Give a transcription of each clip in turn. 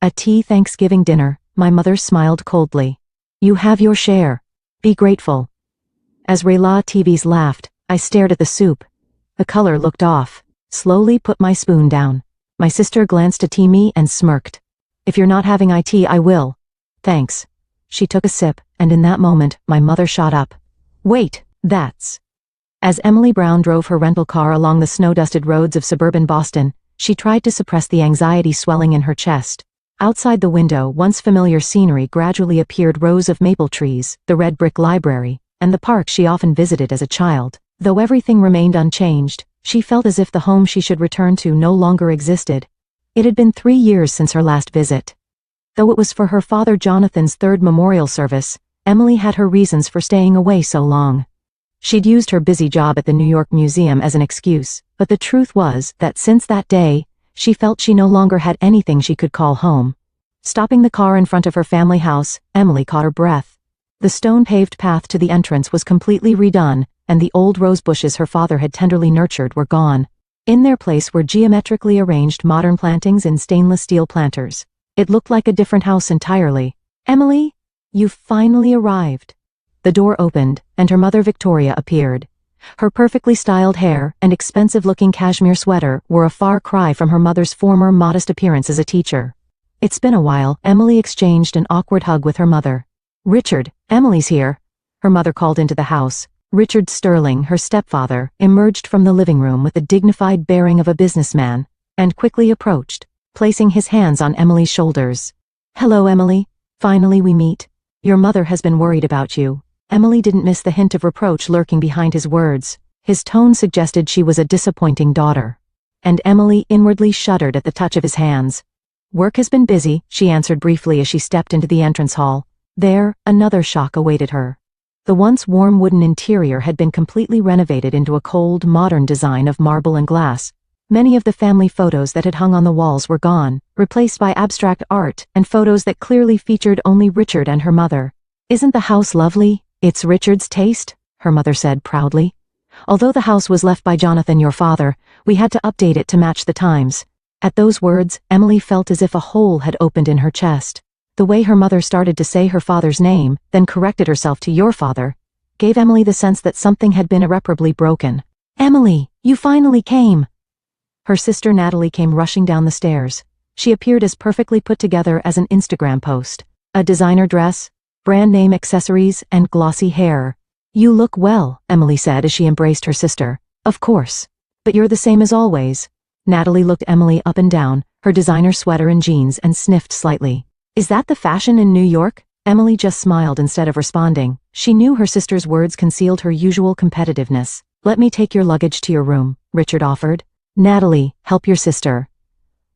A tea Thanksgiving dinner, my mother smiled coldly. You have your share. Be grateful. As relatives laughed, I stared at the soup. The color looked off. Slowly put my spoon down. My sister glanced at me and smirked. If you're not having it, I will. Thanks. She took a sip, and in that moment, my mother shot up. Wait, that's... As Emily Brown drove her rental car along the snow-dusted roads of suburban Boston, she tried to suppress the anxiety swelling in her chest. Outside the window, once familiar scenery gradually appeared: rows of maple trees, the red brick library, and the park she often visited as a child. Though everything remained unchanged, she felt as if the home she should return to no longer existed. It had been 3 years since her last visit. Though it was for her father Jonathan's 3rd memorial service, Emily had her reasons for staying away so long. She'd used her busy job at the New York Museum as an excuse, but the truth was that since that day, she felt she no longer had anything she could call home. Stopping the car in front of her family house, Emily caught her breath. The stone-paved path to the entrance was completely redone, and the old rose bushes her father had tenderly nurtured were gone. In their place were geometrically arranged modern plantings in stainless steel planters. It looked like a different house entirely. Emily, you've finally arrived. The door opened, and her mother Victoria appeared. Her perfectly styled hair and expensive-looking cashmere sweater were a far cry from her mother's former modest appearance as a teacher. It's been a while. Emily exchanged an awkward hug with her mother. Richard, Emily's here. Her mother called into the house. Richard Sterling, her stepfather, emerged from the living room with the dignified bearing of a businessman, and quickly approached, placing his hands on Emily's shoulders. Hello, Emily. Finally we meet. Your mother has been worried about you. Emily didn't miss the hint of reproach lurking behind his words. His tone suggested she was a disappointing daughter. And Emily inwardly shuddered at the touch of his hands. Work has been busy, she answered briefly as she stepped into the entrance hall. There, another shock awaited her. The once warm wooden interior had been completely renovated into a cold, modern design of marble and glass. Many of the family photos that had hung on the walls were gone, replaced by abstract art and photos that clearly featured only Richard and her mother. Isn't the house lovely? It's Richard's taste, her mother said proudly. Although the house was left by Jonathan, your father, we had to update it to match the times. At those words, Emily felt as if a hole had opened in her chest. The way her mother started to say her father's name, then corrected herself to your father, gave Emily the sense that something had been irreparably broken. Emily, you finally came. Her sister Natalie came rushing down the stairs. She appeared as perfectly put together as an Instagram post. A designer dress, brand name accessories, and glossy hair. You look well, Emily said as she embraced her sister. Of course. But you're the same as always. Natalie looked Emily up and down, her designer sweater and jeans, and sniffed slightly. Is that the fashion in New York? Emily just smiled instead of responding. She knew her sister's words concealed her usual competitiveness. Let me take your luggage to your room, Richard offered. Natalie, help your sister.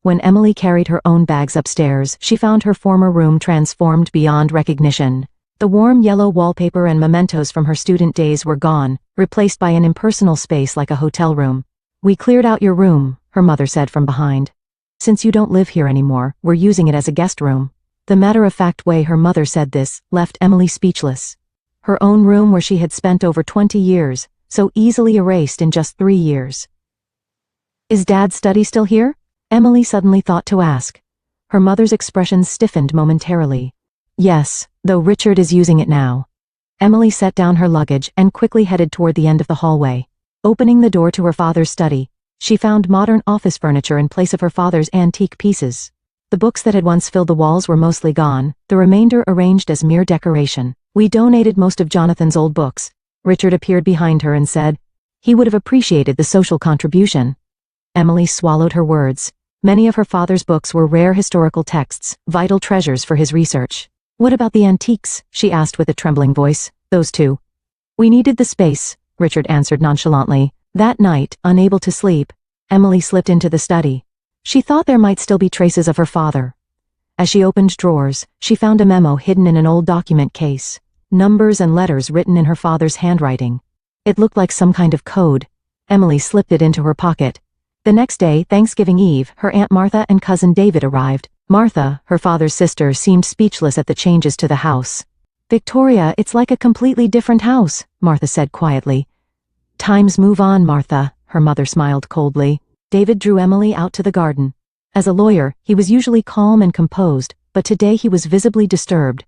When Emily carried her own bags upstairs, she found her former room transformed beyond recognition. The warm yellow wallpaper and mementos from her student days were gone, replaced by an impersonal space like a hotel room. We cleared out your room, her mother said from behind. Since you don't live here anymore, we're using it as a guest room. The matter-of-fact way her mother said this left Emily speechless. Her own room where she had spent over 20 years, so easily erased in just 3 years. Is Dad's study still here? Emily suddenly thought to ask. Her mother's expression stiffened momentarily. Yes, though Richard is using it now. Emily set down her luggage and quickly headed toward the end of the hallway. Opening the door to her father's study, she found modern office furniture in place of her father's antique pieces. The books that had once filled the walls were mostly gone, the remainder arranged as mere decoration. We donated most of Jonathan's old books. Richard appeared behind her and said, he would have appreciated the social contribution. Emily swallowed her words. Many of her father's books were rare historical texts, vital treasures for his research. What about the antiques? She asked with a trembling voice. Those too. We needed the space, Richard answered nonchalantly. That night, unable to sleep, Emily slipped into the study. She thought there might still be traces of her father. As she opened drawers, she found a memo hidden in an old document case. Numbers and letters written in her father's handwriting. It looked like some kind of code. Emily slipped it into her pocket. The next day, Thanksgiving Eve, her Aunt Martha and cousin David arrived. Martha, her father's sister, seemed speechless at the changes to the house. Victoria, it's like a completely different house, Martha said quietly. Times move on, Martha, her mother smiled coldly. David drew Emily out to the garden. As a lawyer, he was usually calm and composed, but today he was visibly disturbed.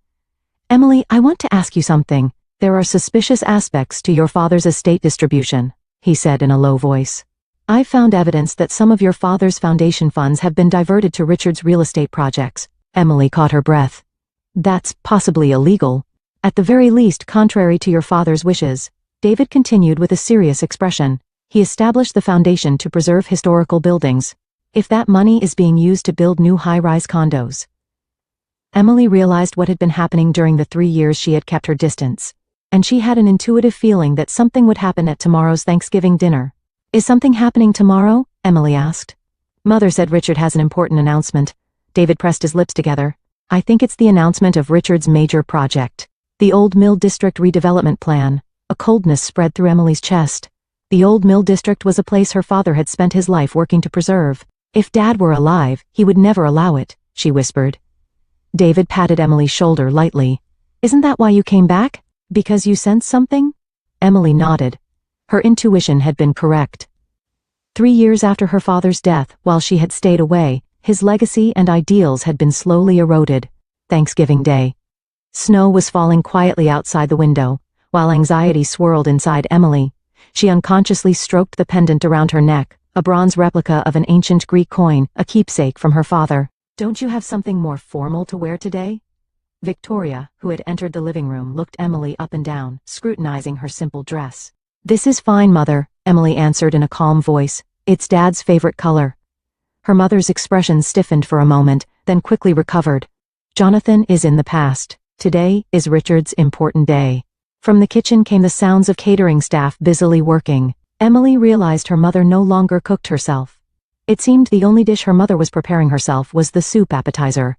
"Emily, I want to ask you something. There are suspicious aspects to your father's estate distribution," he said in a low voice. "I've found evidence that some of your father's foundation funds have been diverted to Richard's real estate projects." Emily caught her breath. "That's possibly illegal. At the very least, contrary to your father's wishes." David continued with a serious expression. "He established the foundation to preserve historical buildings. If that money is being used to build new high-rise condos." Emily realized what had been happening during the 3 years she had kept her distance, and she had an intuitive feeling that something would happen at tomorrow's Thanksgiving dinner. "Is something happening tomorrow?" Emily asked. "Mother said Richard has an important announcement." David pressed his lips together. "I think it's the announcement of Richard's major project. The Old Mill District redevelopment plan." A coldness spread through Emily's chest. The Old Mill District was a place her father had spent his life working to preserve. "If Dad were alive, he would never allow it," she whispered. David patted Emily's shoulder lightly. "Isn't that why you came back? Because you sensed something?" Emily nodded. Her intuition had been correct. 3 years after her father's death, while she had stayed away, his legacy and ideals had been slowly eroded. Thanksgiving Day. Snow was falling quietly outside the window, while anxiety swirled inside Emily. She unconsciously stroked the pendant around her neck, a bronze replica of an ancient Greek coin, a keepsake from her father. "Don't you have something more formal to wear today?" Victoria, who had entered the living room, looked Emily up and down, scrutinizing her simple dress. "This is fine, Mother," Emily answered in a calm voice. "It's Dad's favorite color." Her mother's expression stiffened for a moment, then quickly recovered. "Jonathan is in the past. Today is Richard's important day." From the kitchen came the sounds of catering staff busily working. Emily realized her mother no longer cooked herself. It seemed the only dish her mother was preparing herself was the soup appetizer.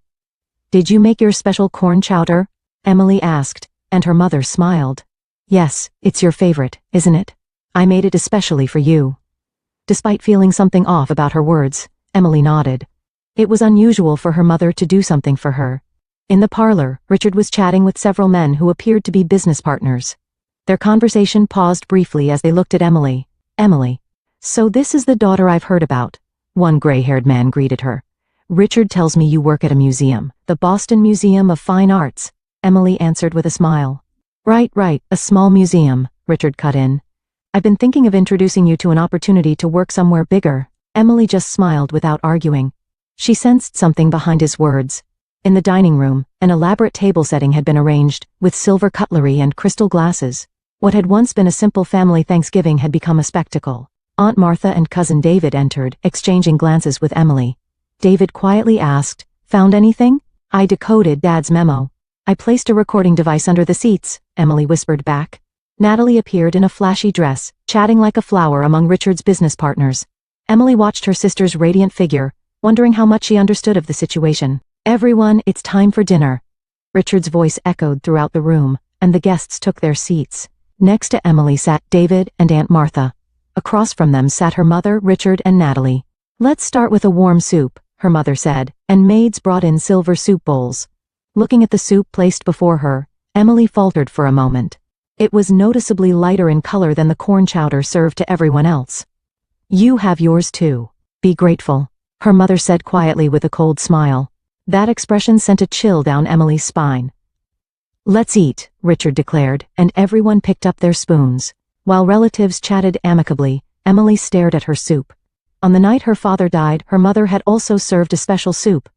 "Did you make your special corn chowder?" Emily asked, and her mother smiled. "Yes, it's your favorite, isn't it? I made it especially for you." Despite feeling something off about her words, Emily nodded. It was unusual for her mother to do something for her. In the parlor, Richard was chatting with several men who appeared to be business partners. Their conversation paused briefly as they looked at Emily. "Emily, so this is the daughter I've heard about," one gray-haired man greeted her. "Richard tells me you work at a museum, the Boston Museum of Fine Arts," Emily answered with a smile. Right, a small museum," Richard cut in. "I've been thinking of introducing you to an opportunity to work somewhere bigger." Emily just smiled without arguing. She sensed something behind his words. In the dining room, an elaborate table setting had been arranged, with silver cutlery and crystal glasses. What had once been a simple family Thanksgiving had become a spectacle. Aunt Martha and Cousin David entered, exchanging glances with Emily. David quietly asked, "Found anything?" "I decoded Dad's memo. I placed a recording device under the seats," Emily whispered back. Natalie appeared in a flashy dress, chatting like a flower among Richard's business partners. Emily watched her sister's radiant figure, wondering how much she understood of the situation. "Everyone, it's time for dinner." Richard's voice echoed throughout the room, and the guests took their seats. Next to Emily sat David and Aunt Martha. Across from them sat her mother, Richard, and Natalie. "Let's start with a warm soup," her mother said, and maids brought in silver soup bowls. Looking at the soup placed before her, Emily faltered for a moment. It was noticeably lighter in color than the corn chowder served to everyone else. "You have yours too. Be grateful," her mother said quietly with a cold smile. That expression sent a chill down Emily's spine. "Let's eat," Richard declared, and everyone picked up their spoons. While relatives chatted amicably, Emily stared at her soup. On the night her father died, her mother had also served a special soup.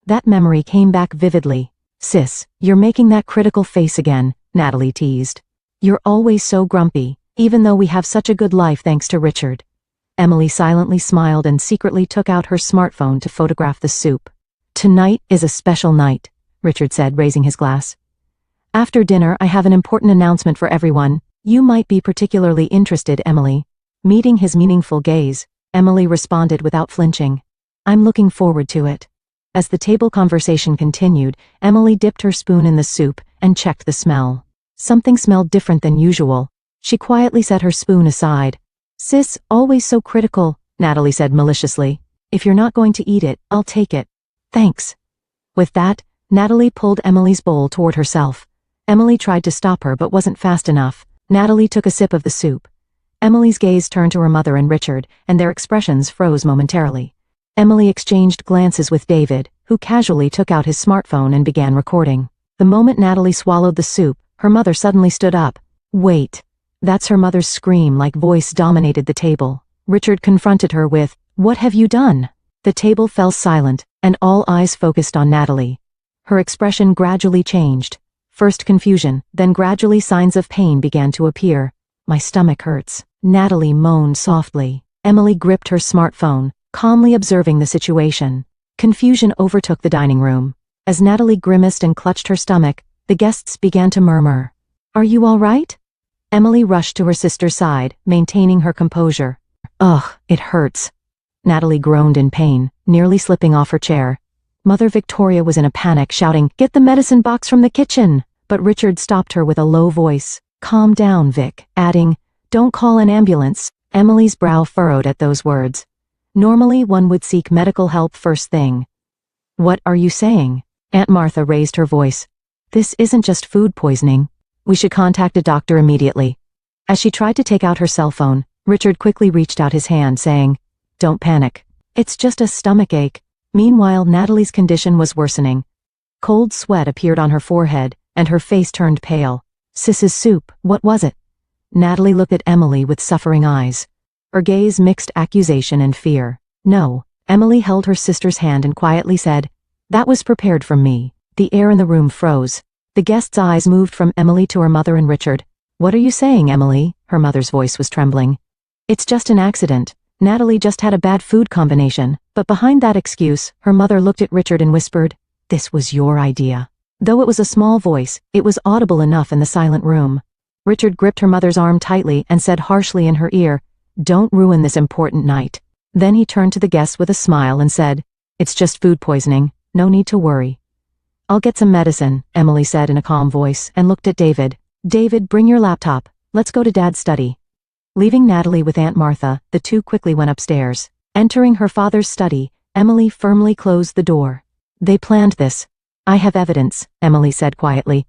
That memory came back vividly. "Sis, you're making that critical face again," Natalie teased. "You're always so grumpy, even though we have such a good life thanks to Richard." Emily silently smiled and secretly took out her smartphone to photograph the soup. "Tonight is a special night," Richard said, raising his glass. "After dinner, I have an important announcement for everyone. You might be particularly interested, Emily." Meeting his meaningful gaze, Emily responded without flinching. "I'm looking forward to it." As the table conversation continued, Emily dipped her spoon in the soup and checked the smell. Something smelled different than usual. She quietly set her spoon aside. "Sis, always so critical," Natalie said maliciously. "If you're not going to eat it, I'll take it." "Thanks." With that, Natalie pulled Emily's bowl toward herself. Emily tried to stop her but wasn't fast enough. Natalie took a sip of the soup. Emily's gaze turned to her mother and Richard, and their expressions froze momentarily. Emily exchanged glances with David, who casually took out his smartphone and began recording. The moment Natalie swallowed the soup, her mother suddenly stood up. Wait. That's her mother's scream-like voice dominated the table. Richard confronted her with, "What have you done?" The table fell silent, and all eyes focused on Natalie. Her expression gradually changed. First confusion, then gradually signs of pain began to appear. "My stomach hurts." Natalie moaned softly. Emily gripped her smartphone, calmly observing the situation. Confusion overtook the dining room. As Natalie grimaced and clutched her stomach, the guests began to murmur. "Are you all right?" Emily rushed to her sister's side, maintaining her composure. "Ugh, it hurts." Natalie groaned in pain, nearly slipping off her chair. Mother Victoria was in a panic, shouting, "Get the medicine box from the kitchen!" But Richard stopped her with a low voice. "Calm down, Vic," adding, "Don't call an ambulance." Emily's brow furrowed at those words. Normally one would seek medical help first thing. "What are you saying?" Aunt Martha raised her voice. "This isn't just food poisoning. We should contact a doctor immediately." As she tried to take out her cell phone, Richard quickly reached out his hand, saying, "Don't panic. It's just a stomach ache." Meanwhile, Natalie's condition was worsening. Cold sweat appeared on her forehead, and her face turned pale. "Sis's soup, what was it?" Natalie looked at Emily with suffering eyes. Her gaze mixed accusation and fear. "No." Emily held her sister's hand and quietly said, "That was prepared from me." The air in the room froze. The guests' eyes moved from Emily to her mother and Richard. "What are you saying, Emily?" Her mother's voice was trembling. "It's just an accident. Natalie just had a bad food combination." But behind that excuse, her mother looked at Richard and whispered, "This was your idea." Though it was a small voice, it was audible enough in the silent room. Richard gripped her mother's arm tightly and said harshly in her ear, "Don't ruin this important night." Then he turned to the guests with a smile and said, "It's just food poisoning. No need to worry." "I'll get some medicine," Emily said in a calm voice, and looked at David. "David, bring your laptop. Let's go to Dad's study." Leaving Natalie with Aunt Martha, the two quickly went upstairs. Entering her father's study, Emily firmly closed the door. "They planned this." "I have evidence," Emily said quietly.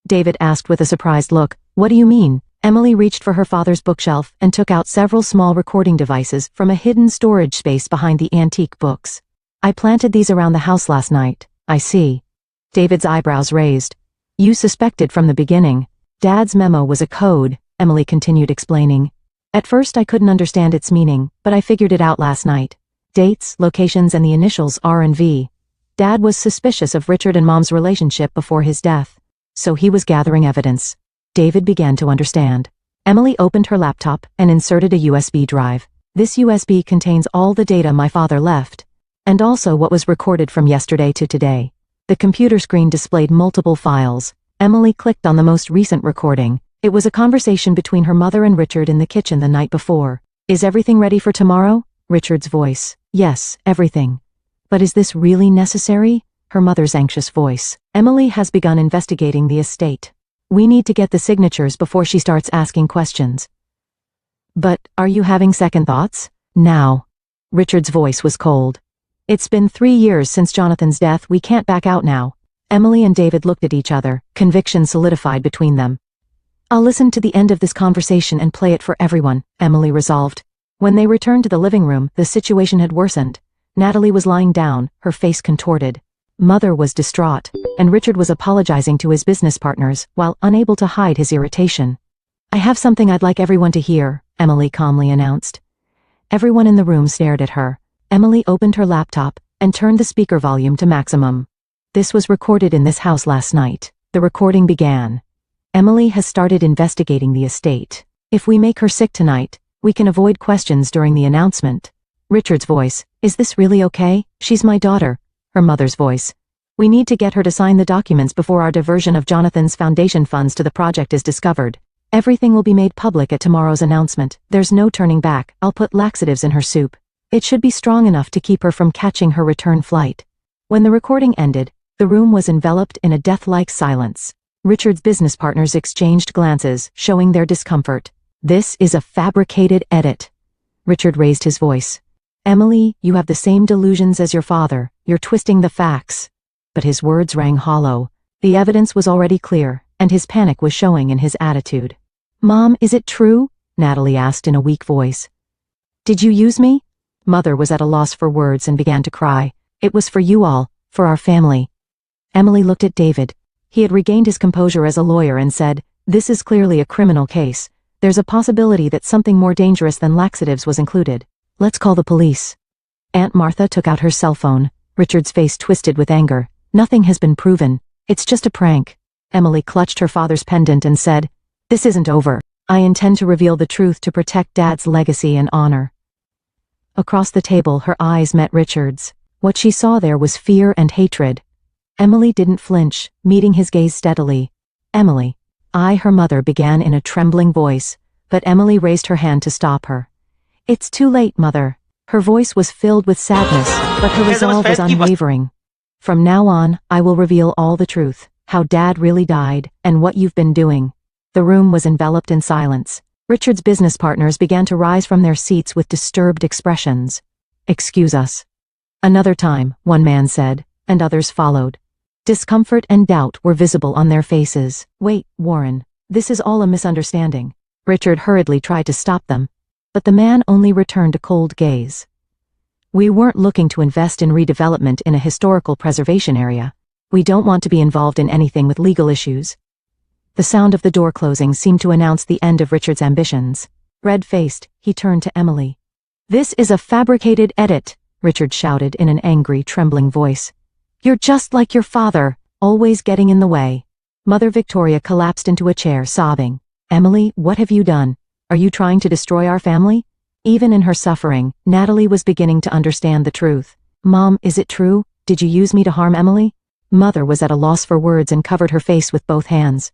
David asked with a surprised look, "What do you mean?" Emily reached for her father's bookshelf and took out several small recording devices from a hidden storage space behind the antique books. "I planted these around the house last night." "I see." David's eyebrows raised. "You suspected from the beginning." "Dad's memo was a code," Emily continued explaining. "At first I couldn't understand its meaning, but I figured it out last night. Dates, locations, and the initials R and V. Dad was suspicious of Richard and Mom's relationship before his death, so he was gathering evidence." David began to understand. Emily opened her laptop and inserted a USB drive. "This USB contains all the data my father left, and also what was recorded from yesterday to today." The computer screen displayed multiple files. Emily clicked on the most recent recording. It was a conversation between her mother and Richard in the kitchen the night before. "Is everything ready for tomorrow?" Richard's voice. "Yes, everything." "But is this really necessary?" Her mother's anxious voice. "Emily has begun investigating the estate. We need to get the signatures before she starts asking questions." "But are you having second thoughts?" "Now." Richard's voice was cold. "It's been 3 years since Jonathan's death. We can't back out now." Emily and David looked at each other, conviction solidified between them. "I'll listen to the end of this conversation and play it for everyone," Emily resolved. When they returned to the living room, the situation had worsened. Natalie was lying down, her face contorted. Mother was distraught, and Richard was apologizing to his business partners while unable to hide his irritation. "I have something I'd like everyone to hear," Emily calmly announced. Everyone in the room stared at her. Emily opened her laptop and turned the speaker volume to maximum. "This was recorded in this house last night." The recording began. "Emily has started investigating the estate. If we make her sick tonight, we can avoid questions during the announcement." Richard's voice. "Is this really okay? She's my daughter." Her mother's voice. "We need to get her to sign the documents before our diversion of Jonathan's foundation funds to the project is discovered. Everything will be made public at tomorrow's announcement. There's no turning back. I'll put laxatives in her soup. It should be strong enough to keep her from catching her return flight." When the recording ended, the room was enveloped in a death-like silence. Richard's business partners exchanged glances, showing their discomfort. "This is a fabricated edit." Richard raised his voice. "Emily, you have the same delusions as your father. You're twisting the facts." But his words rang hollow. The evidence was already clear, and his panic was showing in his attitude. "Mom, is it true?" Natalie asked in a weak voice. "Did you use me?" Mother was at a loss for words and began to cry. It was for you all, for our family. Emily looked at David. He had regained his composure as a lawyer and said, "This is clearly a criminal case. There's a possibility that something more dangerous than laxatives was included. Let's call the police." Aunt Martha took out her cell phone. Richard's face twisted with anger. "Nothing has been proven. It's just a prank." Emily clutched her father's pendant and said, "This isn't over. I intend to reveal the truth to protect Dad's legacy and honor." Across the table, her eyes met Richard's. What she saw there was fear and hatred. Emily didn't flinch, meeting his gaze steadily. "Emily." Her mother began in a trembling voice, but Emily raised her hand to stop her. "It's too late, Mother." Her voice was filled with sadness, but her resolve was unwavering. "From now on, I will reveal all the truth, how Dad really died, and what you've been doing." The room was enveloped in silence. Richard's business partners began to rise from their seats with disturbed expressions. "Excuse us." "Another time," one man said, and others followed. Discomfort and doubt were visible on their faces. "Wait, Warren. This is all a misunderstanding." Richard hurriedly tried to stop them, but the man only returned a cold gaze. "We weren't looking to invest in redevelopment in a historical preservation area. We don't want to be involved in anything with legal issues." The sound of the door closing seemed to announce the end of Richard's ambitions. Red-faced, he turned to Emily. "This is a fabricated edit," Richard shouted in an angry, trembling voice. "You're just like your father, always getting in the way." Mother Victoria collapsed into a chair, sobbing. "Emily, what have you done? Are you trying to destroy our family?" Even in her suffering, Natalie was beginning to understand the truth. "Mom, is it true? Did you use me to harm Emily?" Mother was at a loss for words and covered her face with both hands.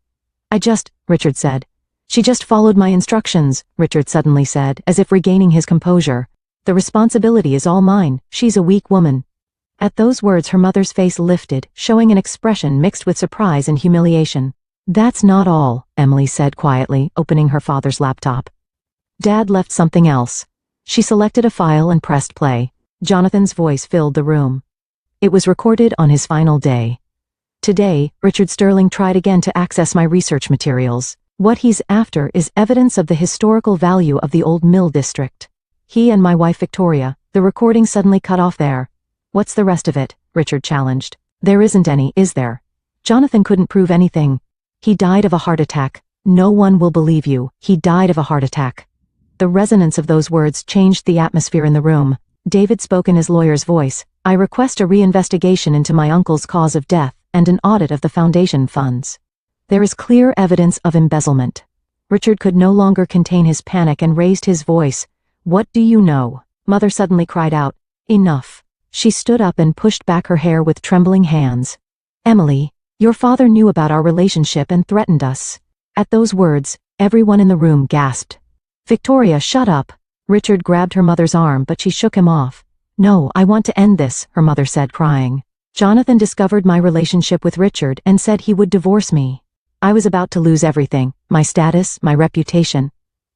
Richard said. "She just followed my instructions," Richard suddenly said, as if regaining his composure. "The responsibility is all mine. She's a weak woman." At those words her mother's face lifted, showing an expression mixed with surprise and humiliation. "That's not all," Emily said quietly, opening her father's laptop. "Dad left something else." She selected a file and pressed play. Jonathan's voice filled the room. It was recorded on his final day. "Today, Richard Sterling tried again to access my research materials. What he's after is evidence of the historical value of the old mill district. He and my wife Victoria." The recording suddenly cut off there. "What's the rest of it?" Richard challenged. "There isn't any, is there?" Jonathan couldn't prove anything. "He died of a heart attack." "No one will believe you. He died of a heart attack." The resonance of those words changed the atmosphere in the room. David spoke in his lawyer's voice. "I request a reinvestigation into my uncle's cause of death and an audit of the foundation funds. There is clear evidence of embezzlement." Richard could no longer contain his panic and raised his voice. "What do you know?" Mother suddenly cried out. "Enough." She stood up and pushed back her hair with trembling hands. "Emily, your father knew about our relationship and threatened us." At those words, everyone in the room gasped. "Victoria, shut up." Richard grabbed her mother's arm, but she shook him off. "No, I want to end this," her mother said, crying. "Jonathan discovered my relationship with Richard and said he would divorce me. I was about to lose everything, my status, my reputation."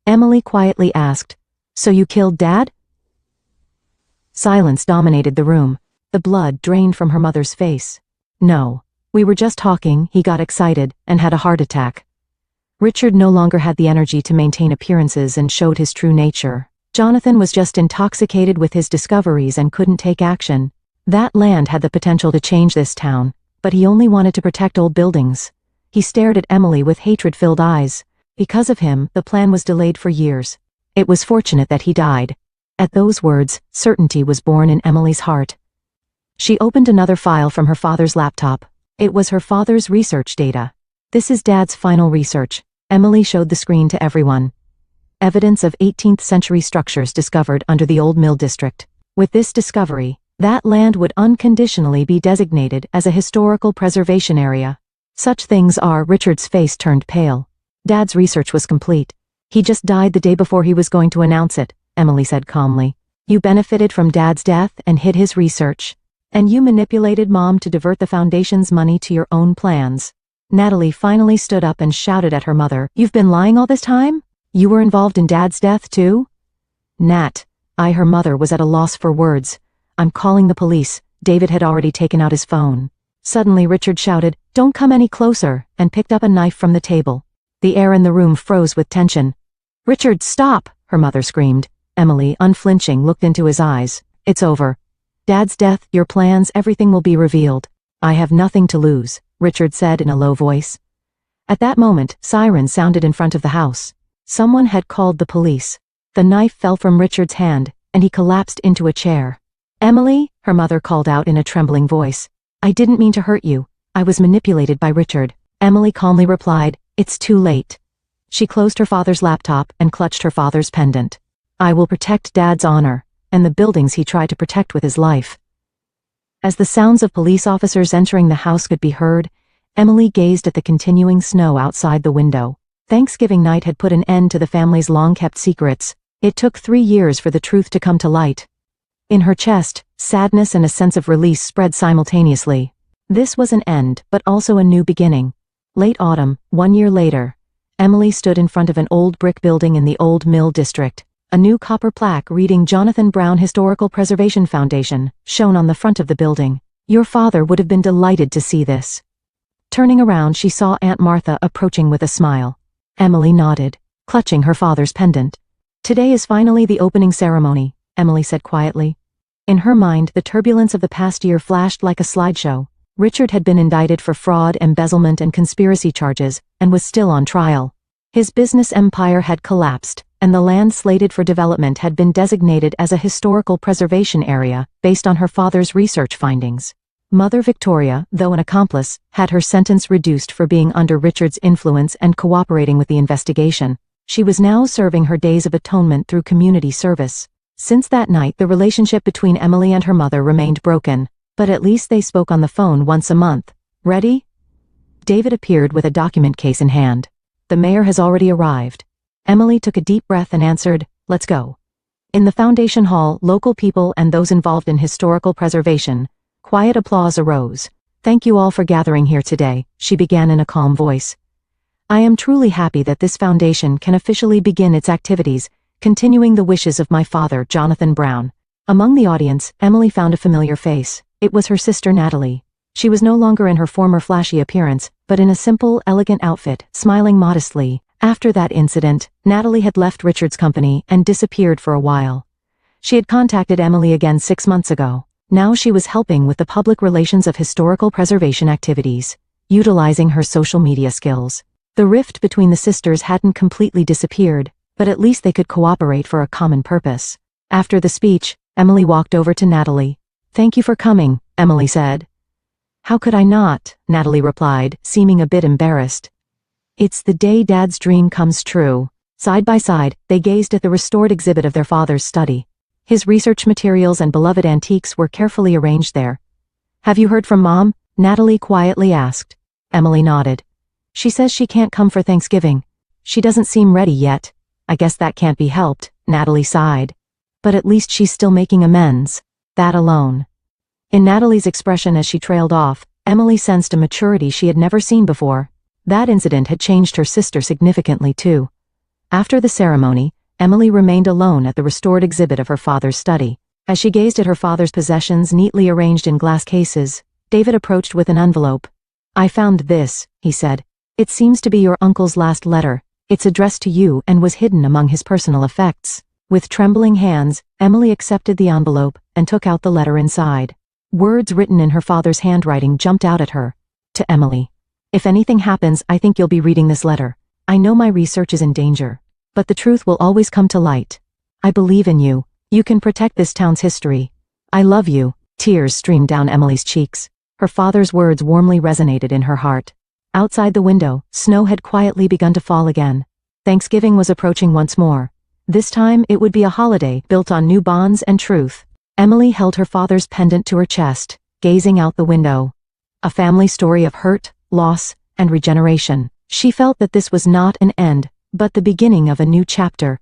Emily quietly asked, "So you killed Dad?" Silence dominated the room. The blood drained from her mother's face. "No. We were just talking, he got excited, and had a heart attack." Richard no longer had the energy to maintain appearances and showed his true nature. Jonathan was just intoxicated with his discoveries and couldn't take action. That land had the potential to change this town, but he only wanted to protect old buildings. He stared at Emily with hatred-filled eyes. Because of him, the plan was delayed for years. It was fortunate that he died. At those words, certainty was born in Emily's heart. She opened another file from her father's laptop. It was her father's research data. "This is Dad's final research." Emily showed the screen to everyone. Evidence of 18th century structures discovered under the old mill district. With this discovery, that land would unconditionally be designated as a historical preservation area. Such things are. Richard's face turned pale. "Dad's research was complete. He just died the day before he was going to announce it," Emily said calmly. "You benefited from Dad's death and hid his research. And you manipulated Mom to divert the foundation's money to your own plans." Natalie finally stood up and shouted at her mother, "You've been lying all this time? You were involved in Dad's death too?" "Nat." Her mother was at a loss for words. "I'm calling the police." David had already taken out his phone. Suddenly Richard shouted, "Don't come any closer," and picked up a knife from the table. The air in the room froze with tension. "Richard, stop!" her mother screamed. Emily, unflinching, looked into his eyes. It's over. Dad's death, your plans, everything will be revealed. I have nothing to lose, Richard said in a low voice. At that moment, sirens sounded in front of the house. Someone had called the police. The knife fell from Richard's hand, and he collapsed into a chair. Emily, her mother called out in a trembling voice. I didn't mean to hurt you. I was manipulated by Richard. Emily calmly replied, it's too late. She closed her father's laptop and clutched her father's pendant. I will protect Dad's honor, and the buildings he tried to protect with his life. As the sounds of police officers entering the house could be heard, Emily gazed at the continuing snow outside the window. Thanksgiving night had put an end to the family's long-kept secrets. It took 3 years for the truth to come to light. In her chest, sadness and a sense of release spread simultaneously. This was an end, but also a new beginning. Late autumn, 1 year later, Emily stood in front of an old brick building in the Old Mill District. A new copper plaque reading Jonathan Brown Historical Preservation Foundation shone on the front of the building. Your father would have been delighted to see this. Turning around, she saw Aunt Martha approaching with a smile. Emily nodded, clutching her father's pendant. Today is finally the opening ceremony, Emily said quietly. In her mind, the turbulence of the past year flashed like a slideshow. Richard had been indicted for fraud, embezzlement, and conspiracy charges, and was still on trial. His business empire had collapsed, and the land slated for development had been designated as a historical preservation area, based on her father's research findings. Mother Victoria, though an accomplice, had her sentence reduced for being under Richard's influence and cooperating with the investigation. She was now serving her days of atonement through community service. Since that night, the relationship between Emily and her mother remained broken, but at least they spoke on the phone once a month. Ready? David appeared with a document case in hand. The mayor has already arrived. Emily took a deep breath and answered, let's go. In the foundation hall, local people and those involved in historical preservation, quiet applause arose. Thank you all for gathering here today, she began in a calm voice. I am truly happy that this foundation can officially begin its activities, continuing the wishes of my father, Jonathan Brown. Among the audience, Emily found a familiar face. It was her sister Natalie. She was no longer in her former flashy appearance, but in a simple, elegant outfit, smiling modestly. After that incident, Natalie had left Richard's company and disappeared for a while. She had contacted Emily again 6 months ago. Now she was helping with the public relations of historical preservation activities, utilizing her social media skills. The rift between the sisters hadn't completely disappeared, but at least they could cooperate for a common purpose. After the speech, Emily walked over to Natalie. Thank you for coming, Emily said. How could I not? Natalie replied, seeming a bit embarrassed. It's the day Dad's dream comes true. Side by side, they gazed at the restored exhibit of their father's study. His research materials and beloved antiques were carefully arranged there. Have you heard from Mom? Natalie quietly asked. Emily nodded. She says she can't come for Thanksgiving. She doesn't seem ready yet. I guess that can't be helped, Natalie sighed. But at least she's still making amends. That alone. In Natalie's expression as she trailed off, Emily sensed a maturity she had never seen before. That incident had changed her sister significantly too. After the ceremony, Emily remained alone at the restored exhibit of her father's study. As she gazed at her father's possessions neatly arranged in glass cases, David approached with an envelope. I found this, he said. It seems to be your uncle's last letter. It's addressed to you and was hidden among his personal effects. With trembling hands, Emily accepted the envelope and took out the letter inside. Words written in her father's handwriting jumped out at her. To Emily. If anything happens, I think you'll be reading this letter. I know my research is in danger, but the truth will always come to light. I believe in you. You can protect this town's history. I love you. Tears streamed down Emily's cheeks. Her father's words warmly resonated in her heart. Outside the window, snow had quietly begun to fall again. Thanksgiving was approaching once more. This time, it would be a holiday built on new bonds and truth. Emily held her father's pendant to her chest, gazing out the window. A family story of hurt, loss, and regeneration. She felt that this was not an end, but the beginning of a new chapter.